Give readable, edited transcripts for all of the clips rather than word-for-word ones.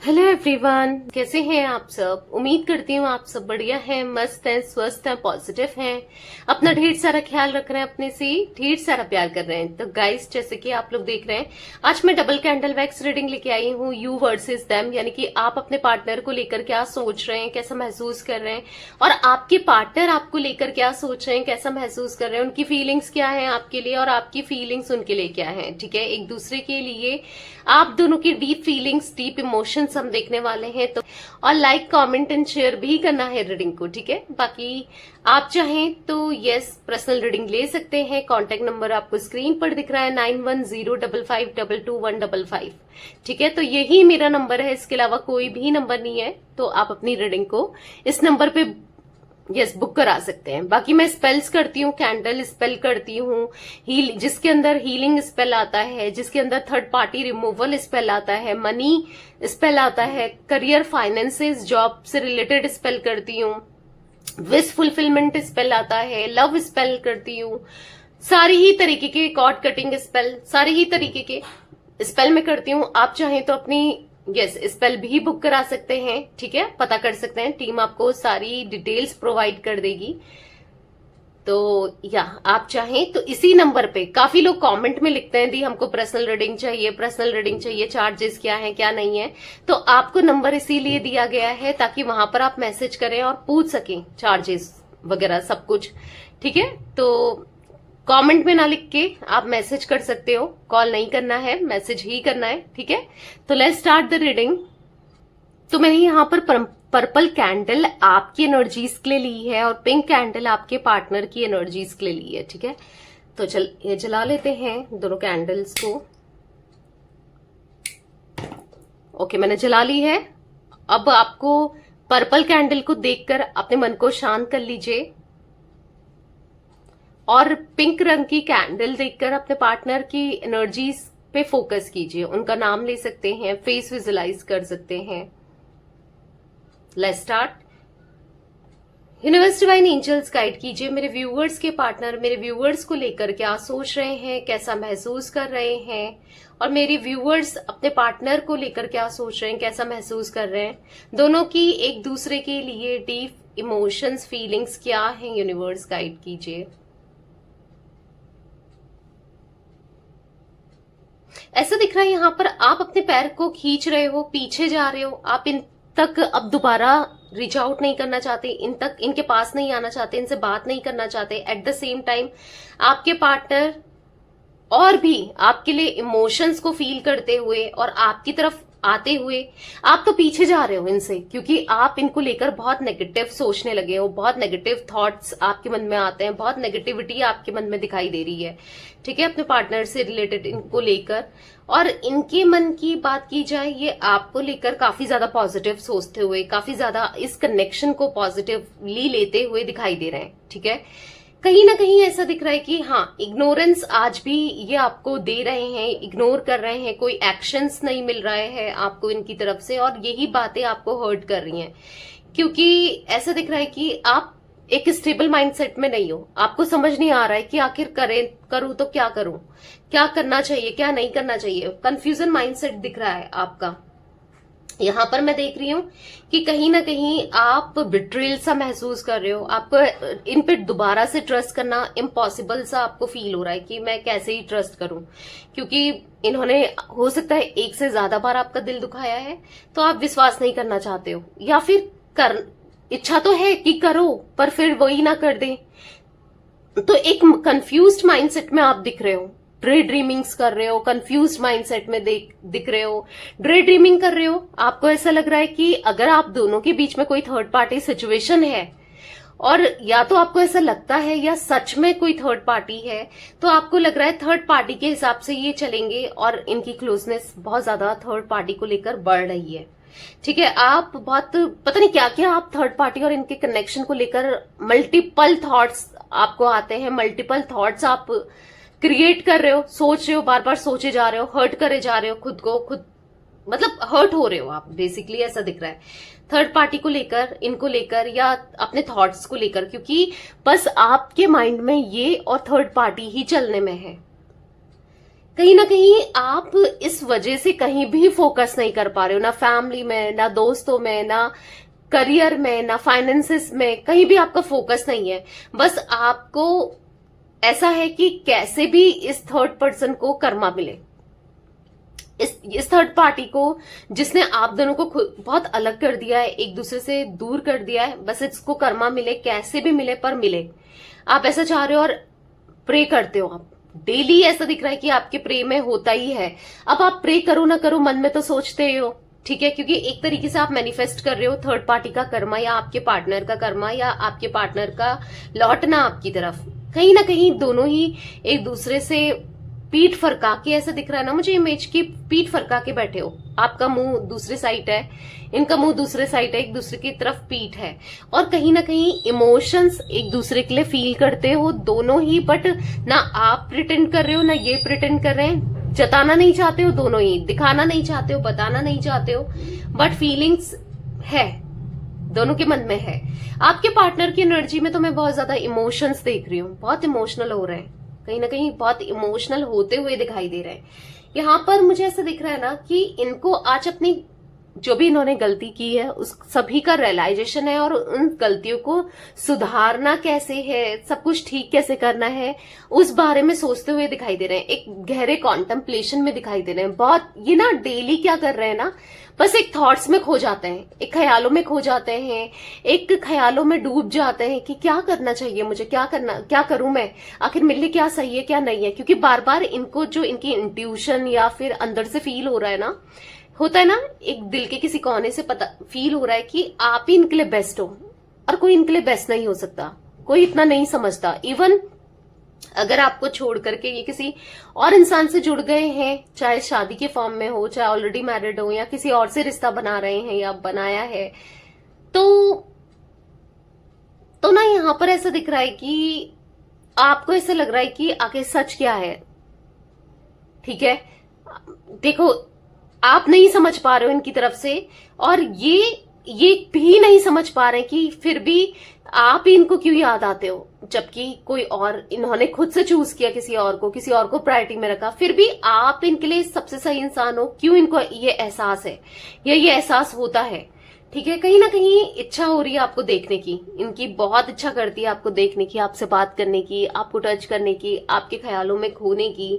Hello everyone, कैसे हैं आप सब। उम्मीद करती हूँ आप सब बढ़िया हैं, मस्त हैं, स्वस्थ हैं, पॉजिटिव हैं, अपना ढेर सारा ख्याल रख रहे हैं, अपने से ढेर सारा प्यार कर रहे हैं। तो गाइस, जैसे कि आप लोग देख रहे हैं, आज मैं डबल कैंडल वैक्स रीडिंग लेके आई हूँ, यू वर्सेस देम, यानी कि आप अपने पार्टनर को लेकर क्या सोच रहे हैं, कैसा महसूस कर रहे हैं, और आपके पार्टनर आपको लेकर क्या सोच रहे हैं, कैसा महसूस कर रहे हैं, उनकी फीलिंग्स क्या है आपके लिए और आपकी फीलिंग्स उनके लिए क्या है। ठीक है, एक दूसरे के लिए आप दोनों की डीप फीलिंग्स, डीप इमोशंस हम देखने वाले हैं। तो और लाइक, कमेंट एंड शेयर भी करना है रीडिंग को। ठीक है, बाकी आप चाहें तो यस, पर्सनल रीडिंग ले सकते हैं। कांटेक्ट नंबर आपको स्क्रीन पर दिख रहा है 9105522155। ठीक है, तो यही मेरा नंबर है, इसके अलावा कोई भी नंबर नहीं है। तो आप अपनी रीडिंग को इस नंबर पे यस बुक करा सकते हैं। बाकी मैं स्पेल्स करती हूँ, कैंडल स्पेल करती हूँ, जिसके अंदर हीलिंग स्पेल आता है, जिसके अंदर थर्ड पार्टी रिमूवल स्पेल आता है, मनी स्पेल आता है, करियर, फाइनेंसेस, जॉब से रिलेटेड स्पेल करती हूँ, विश फुलफिलमेंट स्पेल आता है, लव स्पेल करती हूँ, सारी ही तरीके के कॉर्ड कटिंग स्पेल, सारी ही तरीके के स्पेल में करती हूँ। आप चाहें तो अपनी यस स्पेल भी बुक करा सकते हैं। ठीक है, पता कर सकते हैं, टीम आपको सारी डिटेल्स प्रोवाइड कर देगी। तो या आप चाहें तो इसी नंबर पे, काफी लोग कमेंट में लिखते हैं दी हमको पर्सनल रीडिंग चाहिए, पर्सनल रीडिंग चाहिए, चार्जेस क्या है क्या नहीं है। तो आपको नंबर इसीलिए दिया गया है ताकि वहां पर आप मैसेज करें और पूछ सकें चार्जेस वगैरह सब कुछ। ठीक है, तो कमेंट में ना लिख के आप मैसेज कर सकते हो, कॉल नहीं करना है, मैसेज ही करना है। ठीक है, तो लेट्स स्टार्ट द रीडिंग। तो मैंने यहाँ पर पर्पल कैंडल आपकी एनर्जीज के लिए ली है और पिंक कैंडल आपके पार्टनर की एनर्जीज के लिए ली है। ठीक है, तो ये जला लेते हैं दोनों कैंडल्स को। ओके, मैंने जला ली है। अब आपको पर्पल कैंडल को देखकर अपने मन को शांत कर लीजिए और पिंक रंग की कैंडल देखकर अपने पार्टनर की एनर्जीज पे फोकस कीजिए। उनका नाम ले सकते हैं, फेस विजुलाइज कर सकते हैं। Let's start. Universe divine angels guide कीजिए मेरे व्यूअर्स के पार्टनर, मेरे व्यूअर्स को लेकर क्या सोच रहे हैं, कैसा महसूस कर रहे हैं, और मेरे व्यूअर्स अपने पार्टनर को लेकर क्या सोच रहे हैं, कैसा महसूस कर रहे हैं। दोनों की एक दूसरे के लिए डीप इमोशंस, फीलिंग्स क्या है, यूनिवर्स गाइड कीजिए। ऐसा दिख रहा है यहाँ पर आप अपने पैर को खींच रहे हो, पीछे जा रहे हो, आप इन तक अब दोबारा रीच आउट नहीं करना चाहते, इनके पास नहीं आना चाहते, इनसे बात नहीं करना चाहते। एट द सेम टाइम आपके पार्टनर और भी आपके लिए इमोशंस को फील करते हुए और आपकी तरफ आते हुए आप तो पीछे जा रहे हो इनसे, क्योंकि आप इनको लेकर बहुत नेगेटिव सोचने लगे हो, बहुत नेगेटिव थॉट्स आपके मन में आते हैं, बहुत नेगेटिविटी आपके मन में दिखाई दे रही है। ठीक है, अपने पार्टनर से रिलेटेड इनको लेकर, और इनके मन की बात की जाए, ये आपको लेकर काफी ज्यादा पॉजिटिव सोचते हुए, काफी ज्यादा इस कनेक्शन को पॉजिटिवली लेते हुए दिखाई दे रहे हैं। ठीक है, कहीं ना कहीं ऐसा दिख रहा है कि हाँ, इग्नोरेंस आज भी ये आपको दे रहे हैं, इग्नोर कर रहे हैं, कोई एक्शंस नहीं मिल रहा है आपको इनकी तरफ से, और यही बातें आपको हर्ट कर रही हैं, क्योंकि ऐसा दिख रहा है कि आप एक स्टेबल माइंडसेट में नहीं हो। आपको समझ नहीं आ रहा है कि आखिर करूं तो क्या करूं, क्या करना चाहिए, क्या नहीं करना चाहिए। कंफ्यूजन माइंडसेट दिख रहा है आपका। यहां पर मैं देख रही हूं कि कहीं ना कहीं आप बिट्रेल सा महसूस कर रहे हो, आपको इन पे दोबारा से ट्रस्ट करना इम्पॉसिबल सा आपको फील हो रहा है कि मैं कैसे ही ट्रस्ट करूं, क्योंकि इन्होंने हो सकता है एक से ज्यादा बार आपका दिल दुखाया है, तो आप विश्वास नहीं करना चाहते हो, या फिर इच्छा तो है कि करो पर फिर वही ना कर दे। तो एक कंफ्यूज्ड माइंडसेट में आप दिख रहे हो, ड्रे ड्रीमिंग्स कर रहे हो, कंफ्यूज्ड माइंडसेट में दिख रहे हो, ड्रे ड्रीमिंग कर रहे हो। आपको ऐसा लग रहा है कि अगर आप दोनों के बीच में कोई थर्ड पार्टी सिचुएशन है, और या तो आपको ऐसा लगता है या सच में कोई थर्ड पार्टी है, तो आपको लग रहा है थर्ड पार्टी के हिसाब से ये चलेंगे और इनकी क्लोजनेस बहुत ज्यादा थर्ड पार्टी को लेकर बढ़ रही है। ठीक है, आप बहुत पता नहीं क्या क्या आप थर्ड पार्टी और इनके कनेक्शन को लेकर मल्टीपल थॉट्स आपको आते हैं, मल्टीपल थॉट्स आप क्रिएट कर रहे हो, सोच रहे हो, बार बार सोचे जा रहे हो, हर्ट करे जा रहे हो खुद को, खुद मतलब हर्ट हो रहे हो आप बेसिकली, ऐसा दिख रहा है थर्ड पार्टी को लेकर, इनको लेकर, या अपने थॉट्स को लेकर, क्योंकि बस आपके माइंड में ये और थर्ड पार्टी ही चलने में है। कहीं ना कहीं आप इस वजह से कहीं भी फोकस नहीं कर पा रहे हो, ना फैमिली में, ना दोस्तों में, ना करियर में, ना फाइनेंसेस में, कहीं भी आपका फोकस नहीं है। बस आपको ऐसा है कि कैसे भी इस थर्ड पर्सन को कर्मा मिले, इस थर्ड पार्टी को जिसने आप दोनों को बहुत अलग कर दिया है, एक दूसरे से दूर कर दिया है, बस इसको कर्मा मिले, कैसे भी मिले पर मिले। आप ऐसा चाह रहे हो और प्रे करते हो, आप डेली ऐसा दिख रहा है कि आपके प्रे में होता ही है। अब आप प्रे करो ना करो, मन में तो सोचते ही हो, ठीक है, क्योंकि एक तरीके से आप मैनिफेस्ट कर रहे हो थर्ड पार्टी का कर्मा, या आपके पार्टनर का कर्मा, या आपके पार्टनर का लौटना आपकी तरफ। कहीं ना कहीं दोनों ही एक दूसरे से पीठ फरका के, ऐसा दिख रहा है ना मुझे इमेज की, पीठ फरका के बैठे हो, आपका मुंह दूसरी साइड है, इनका मुंह दूसरे साइड है, एक दूसरे की तरफ पीठ है, और कहीं ना कहीं इमोशंस एक दूसरे के लिए फील करते हो दोनों ही, बट ना आप प्रिटेंड कर रहे हो ना ये प्रिटेंड कर रहे हैं, जताना नहीं चाहते हो दोनों ही, दिखाना नहीं चाहते हो, बताना नहीं चाहते हो, बट फीलिंग्स है, दोनों के मन में है। आपके पार्टनर की एनर्जी में तो मैं बहुत ज्यादा इमोशंस देख रही हूँ, बहुत इमोशनल हो रहे हैं, कहीं ना कहीं बहुत इमोशनल होते हुए दिखाई दे रहे हैं। यहाँ पर मुझे ऐसा दिख रहा है ना कि इनको आज अपनी जो भी इन्होंने गलती की है उस सभी का रियलाइजेशन है, और उन गलतियों को सुधारना कैसे है, सब कुछ ठीक कैसे करना है, उस बारे में सोचते हुए दिखाई दे रहे हैं, एक गहरे कॉन्टेम्पलेशन में दिखाई दे रहे हैं। बहुत ये ना डेली क्या कर रहे हैं ना, बस एक थॉट्स में खो जाते हैं, एक ख्यालों में खो जाते हैं, एक ख्यालों में डूब जाते हैं कि क्या करना चाहिए मुझे, क्या करना, क्या करूं मैं, आखिर मेरे लिए क्या सही है क्या नहीं है। क्योंकि बार बार इनको जो इनकी इंट्यूशन या फिर अंदर से फील हो रहा है ना, होता है ना, एक दिल के किसी कोने से पता फील हो रहा है कि आप ही इनके लिए बेस्ट हो, और कोई इनके लिए बेस्ट नहीं हो सकता, कोई इतना नहीं समझता। इवन अगर आपको छोड़ करके ये किसी और इंसान से जुड़ गए हैं, चाहे शादी के फॉर्म में हो, चाहे ऑलरेडी मैरिड हो, या किसी और से रिश्ता बना रहे हैं या बनाया है, तो ना यहाँ पर ऐसा दिख रहा है कि आपको ऐसा लग रहा है कि आखिर सच क्या है। ठीक है, देखो आप नहीं समझ पा रहे हो इनकी तरफ से, और ये भी नहीं समझ पा रहे कि फिर भी आप ही इनको क्यों याद आते हो, जबकि कोई और, इन्होंने खुद से चूज किया किसी और को प्रायोरिटी में रखा, फिर भी आप इनके लिए सबसे सही इंसान हो। क्यों इनको ये एहसास है, या ये एहसास होता है। ठीक है, कहीं ना कहीं इच्छा हो रही है आपको देखने की, इनकी बहुत इच्छा करती है आपको देखने की, आपसे बात करने की, आपको टच करने की, आपके ख्यालों में खोने की,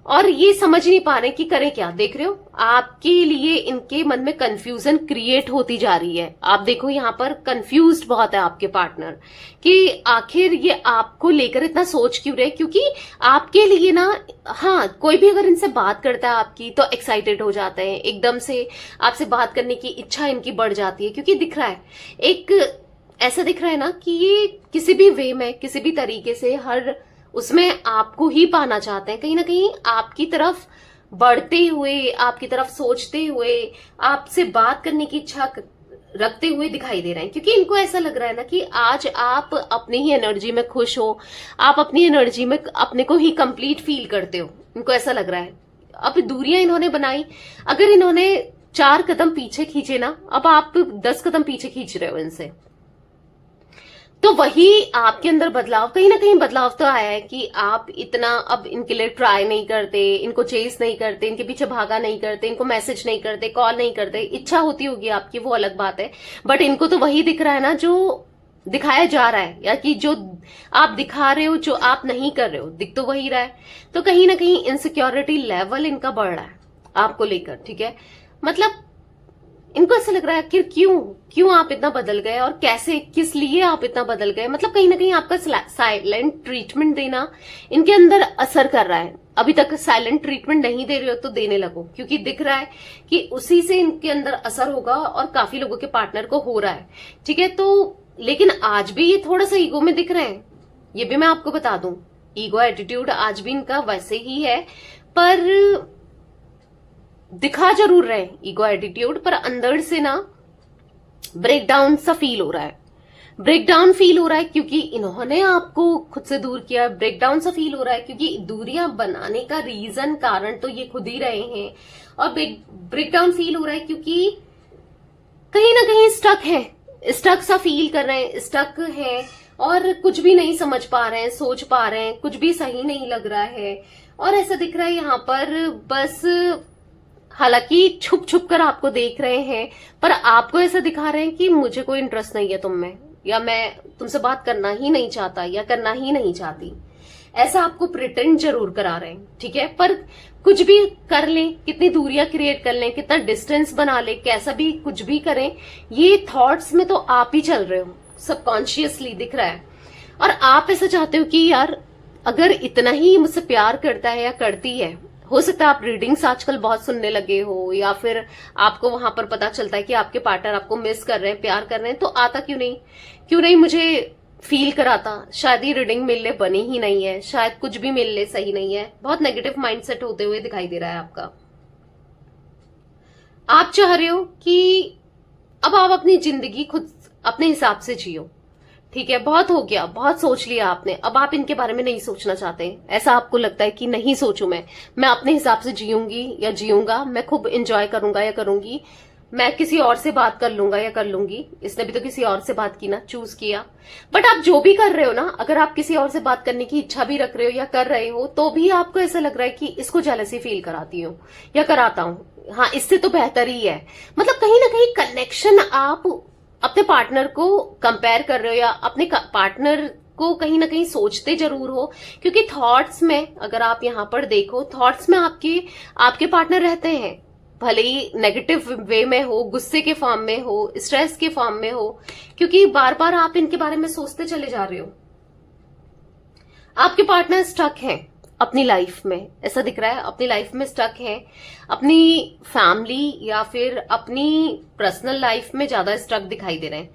और ये समझ नहीं पा रहे कि करें क्या। देख रहे हो, आपके लिए इनके मन में कंफ्यूजन क्रिएट होती जा रही है। आप देखो यहाँ पर कंफ्यूज्ड बहुत है आपके पार्टनर कि आखिर ये आपको लेकर इतना सोच क्यों रहे, क्योंकि आपके लिए ना, हाँ, कोई भी अगर इनसे बात करता है आपकी तो एक्साइटेड हो जाते हैं, एकदम से आपसे बात करने की इच्छा इनकी बढ़ जाती है, क्योंकि दिख रहा है, एक ऐसा दिख रहा है ना कि ये किसी भी वे में, किसी भी तरीके से, हर उसमें आपको ही पाना चाहते हैं, कहीं ना कहीं आपकी तरफ बढ़ते हुए, आपकी तरफ सोचते हुए, आपसे बात करने की इच्छा रखते हुए दिखाई दे रहे हैं। क्योंकि इनको ऐसा लग रहा है ना कि आज आप अपनी ही एनर्जी में खुश हो, आप अपनी एनर्जी में अपने को ही कंप्लीट फील करते हो, इनको ऐसा लग रहा है। अब दूरियां इन्होंने बनाई, अगर इन्होंने 4 कदम पीछे खींचे ना, अब आप 10 कदम पीछे खींच रहे हो इनसे, तो वही आपके अंदर बदलाव, कहीं ना कहीं बदलाव तो आया है कि आप इतना अब इनके लिए ट्राई नहीं करते, इनको चेस नहीं करते, इनके पीछे भागा नहीं करते, इनको मैसेज नहीं करते, कॉल नहीं करते। इच्छा होती होगी आपकी, वो अलग बात है, बट इनको तो वही दिख रहा है ना जो दिखाया जा रहा है, या कि जो आप दिखा रहे हो, जो आप नहीं कर रहे हो, दिख तो वही रहा है। तो कहीं ना कहीं इनसिक्योरिटी लेवल इनका बढ़ रहा है आपको लेकर। ठीक है, मतलब इनको ऐसा लग रहा है कि क्यों आप इतना बदल गए, और कैसे, किस लिए आप इतना बदल गए। मतलब कहीं ना कहीं आपका साइलेंट ट्रीटमेंट देना इनके अंदर असर कर रहा है। अभी तक साइलेंट ट्रीटमेंट नहीं दे रहे हो तो देने लगो, क्योंकि दिख रहा है कि उसी से इनके अंदर असर होगा, और काफी लोगों के पार्टनर को हो रहा है। ठीक है, तो लेकिन आज भी ये थोड़ा सा ईगो में दिख रहे हैं, ये भी मैं आपको बता दूं, ईगो एटीट्यूड आज भी इनका वैसे ही है, पर दिखा जरूर रहे ईगो एटीट्यूड, पर अंदर से ना ब्रेकडाउन सा फील हो रहा है, ब्रेकडाउन फील हो रहा है, क्योंकि इन्होंने आपको खुद से दूर किया। ब्रेकडाउन सा फील हो रहा है क्योंकि दूरियां बनाने का रीजन, कारण तो ये खुद ही रहे हैं, और ब्रेकडाउन फील हो रहा है क्योंकि कहीं ना कहीं स्टक सा फील कर रहे हैं, स्टक है, और कुछ भी नहीं समझ पा रहे हैं, सोच पा रहे हैं, कुछ भी सही नहीं लग रहा है, और ऐसा दिख रहा है यहाँ पर बस, हालांकि छुप छुप कर आपको देख रहे हैं, पर आपको ऐसा दिखा रहे हैं कि मुझे कोई इंटरेस्ट नहीं है तुम में, या मैं तुमसे बात करना ही नहीं चाहता या करना ही नहीं चाहती, ऐसा आपको प्रिटेंड जरूर करा रहे हैं, ठीक है। पर कुछ भी कर लें, कितनी दूरियां क्रिएट कर लें, कितना डिस्टेंस बना लें, कैसा भी कुछ भी करें, ये थॉट्स में तो आप ही चल रहे हो, सबकॉन्शियसली दिख रहा है। और आप ऐसा चाहते हो कि यार अगर इतना ही मुझसे प्यार करता है या करती है, हो सकता है आप रीडिंग्स आजकल बहुत सुनने लगे हो, या फिर आपको वहां पर पता चलता है कि आपके पार्टनर आपको मिस कर रहे हैं, प्यार कर रहे हैं, तो आता क्यों नहीं मुझे फील कराता, शायद ये रीडिंग मिलने बनी ही नहीं है, शायद कुछ भी मिलने सही नहीं है। बहुत नेगेटिव माइंडसेट होते हुए दिखाई दे रहा है आपका। आप चाह रहे हो कि अब आप अपनी जिंदगी खुद अपने हिसाब से जियो, ठीक है। बहुत हो गया, बहुत सोच लिया आपने, अब आप इनके बारे में नहीं सोचना चाहते। ऐसा आपको लगता है कि नहीं सोचूं, मैं अपने हिसाब से जीऊंगी या जीऊंगा, मैं खूब एंजॉय करूंगा या करूंगी, मैं किसी और से बात कर लूंगा या कर लूंगी। इसने भी तो किसी और से बात की ना, चूज किया। बट आप जो भी कर रहे हो ना, अगर आप किसी और से बात करने की इच्छा भी रख रहे हो या कर रहे हो, तो भी आपको ऐसा लग रहा है कि इसको जेलसी फील कराती हूँ या कराता हूँ, हाँ इससे तो बेहतर ही है। मतलब कहीं ना कहीं कनेक्शन आप अपने पार्टनर को कंपेयर कर रहे हो, या अपने पार्टनर को कहीं ना कहीं सोचते जरूर हो, क्योंकि थॉट्स में अगर आप यहां पर देखो, थॉट्स में आपके पार्टनर रहते हैं, भले ही नेगेटिव वे में हो, गुस्से के फॉर्म में हो, स्ट्रेस के फॉर्म में हो, क्योंकि बार बार आप इनके बारे में सोचते चले जा रहे हो। आपके पार्टनर स्टक हैं अपनी लाइफ में, ऐसा दिख रहा है, अपनी लाइफ में स्टक है, अपनी फैमिली या फिर अपनी पर्सनल लाइफ में ज्यादा स्टक दिखाई दे रहे हैं।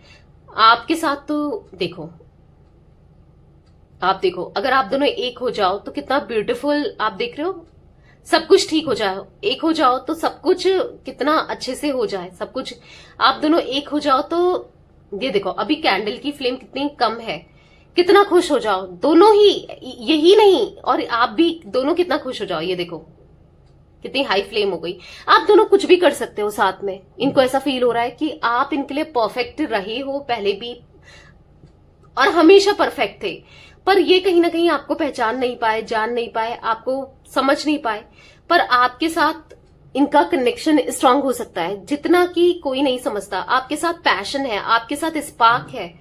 आपके साथ तो देखो, आप देखो, अगर आप दोनों एक हो जाओ तो कितना ब्यूटीफुल आप देख रहे हो, सब कुछ ठीक हो जाए, एक हो जाओ तो सब कुछ कितना अच्छे से हो जाए, सब कुछ आप दोनों एक हो जाओ तो ये देखो, अभी कैंडल की फ्लेम कितनी कम है, कितना खुश हो जाओ दोनों ही, यही नहीं और आप भी दोनों कितना खुश हो जाओ, ये देखो कितनी हाई फ्लेम हो गई। आप दोनों कुछ भी कर सकते हो साथ में। इनको ऐसा फील हो रहा है कि आप इनके लिए परफेक्ट रहे हो पहले भी और हमेशा परफेक्ट थे, पर ये कहीं ना कहीं आपको पहचान नहीं पाए, जान नहीं पाए, आपको समझ नहीं पाए। पर आपके साथ इनका कनेक्शन स्ट्रांग हो सकता है जितना कि कोई नहीं समझता। आपके साथ पैशन है, आपके साथ स्पार्क है,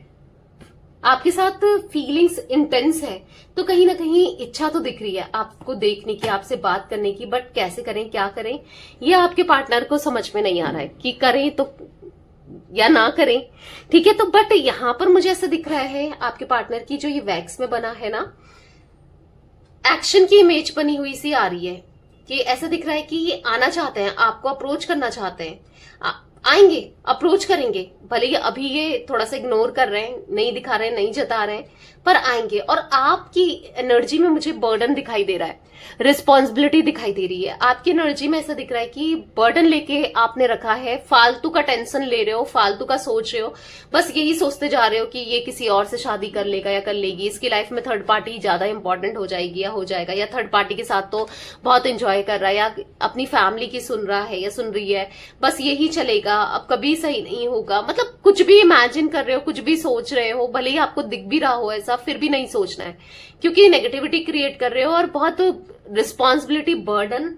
आपके साथ फीलिंग्स इंटेंस है, तो कहीं ना कहीं इच्छा तो दिख रही है आपको देखने की, आपसे बात करने की, बट कैसे करें, क्या करें, ये आपके पार्टनर को समझ में नहीं आ रहा है कि करें तो या ना करें, ठीक है। तो बट यहां पर मुझे ऐसा दिख रहा है आपके पार्टनर की जो ये वैक्स में बना है ना, एक्शन की इमेज बनी हुई सी आ रही है कि ऐसा दिख रहा है कि ये आना चाहते हैं, आपको अप्रोच करना चाहते हैं, आएंगे, अप्रोच करेंगे, भले ही अभी ये थोड़ा सा इग्नोर कर रहे हैं, नहीं दिखा रहे हैं, नहीं जता रहे हैं, पर आएंगे। और आपकी एनर्जी में मुझे बर्डन दिखाई दे रहा है, रिस्पॉन्सिबिलिटी दिखाई दे रही है। आपकी एनर्जी में ऐसा दिख रहा है कि बर्डन लेके आपने रखा है, फालतू का टेंशन ले रहे हो, फालतू का सोच रहे हो, बस यही सोचते जा रहे हो कि ये किसी और से शादी कर लेगा या कर लेगी, इसकी लाइफ में थर्ड पार्टी ज्यादा इंपॉर्टेंट हो जाएगी या हो जाएगा, या थर्ड पार्टी के साथ तो बहुत एंजॉय कर रहा है, या अपनी फैमिली की सुन रहा है या सुन रही है, बस यही चलेगा, अब कभी सही नहीं होगा। मतलब कुछ भी इमेजिन कर रहे हो, कुछ भी सोच रहे हो, भले ही आपको दिख भी रहा हो ऐसा, फिर भी नहीं सोचना है, क्योंकि नेगेटिविटी क्रिएट कर रहे हो और बहुत रिस्पॉन्सिबिलिटी बर्डन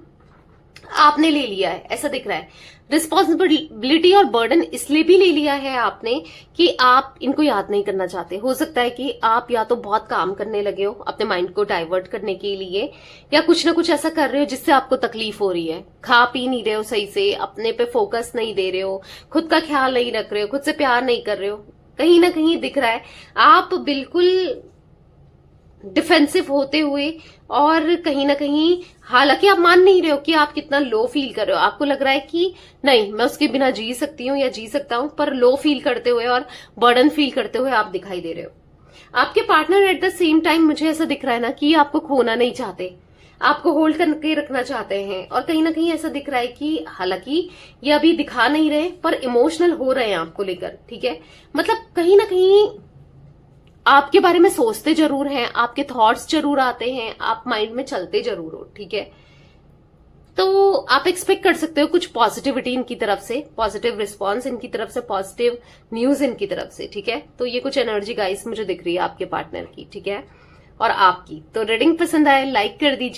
आपने ले लिया है, ऐसा दिख रहा है। रिस्पॉन्सिबिलिटी और बर्डन इसलिए भी ले लिया है आपने कि आप इनको याद नहीं करना चाहते। हो सकता है कि आप या तो बहुत काम करने लगे हो अपने माइंड को डाइवर्ट करने के लिए, या कुछ ना कुछ ऐसा कर रहे हो जिससे आपको तकलीफ हो रही है, खा पी नहीं रहे हो सही से, अपने पे फोकस नहीं दे रहे हो, खुद का ख्याल नहीं रख रहे हो, खुद से प्यार नहीं कर रहे हो, कहीं ना कहीं दिख रहा है आप बिल्कुल डिफेंसिव होते हुए, और कहीं ना कहीं हालांकि आप मान नहीं रहे हो कि आप कितना लो फील कर रहे हो, आपको लग रहा है कि नहीं मैं उसके बिना जी सकती हूँ या जी सकता हूँ, पर लो फील करते हुए और बर्डन फील करते हुए आप दिखाई दे रहे हो। आपके partner at the same time मुझे ऐसा दिख रहा है ना कि आपको खोना नहीं चाहते, आपको होल्ड करके रखना चाहते हैं, और कहीं ना कहीं ऐसा दिख रहा है कि हालांकि ये अभी दिखा नहीं रहे पर इमोशनल हो रहे हैं आपको लेकर, ठीक है। मतलब कहीं ना कहीं आपके बारे में सोचते जरूर हैं, आपके थॉट्स जरूर आते हैं, आप माइंड में चलते जरूर हो, ठीक है। तो आप एक्सपेक्ट कर सकते हो कुछ पॉजिटिविटी इनकी तरफ से, पॉजिटिव रिस्पॉन्स इनकी तरफ से, पॉजिटिव न्यूज इनकी तरफ से, ठीक है। तो ये कुछ एनर्जी गाइस मुझे दिख रही है आपके पार्टनर की, ठीक है, और आपकी। तो रीडिंग पसंद आए लाइक कर दीजिए।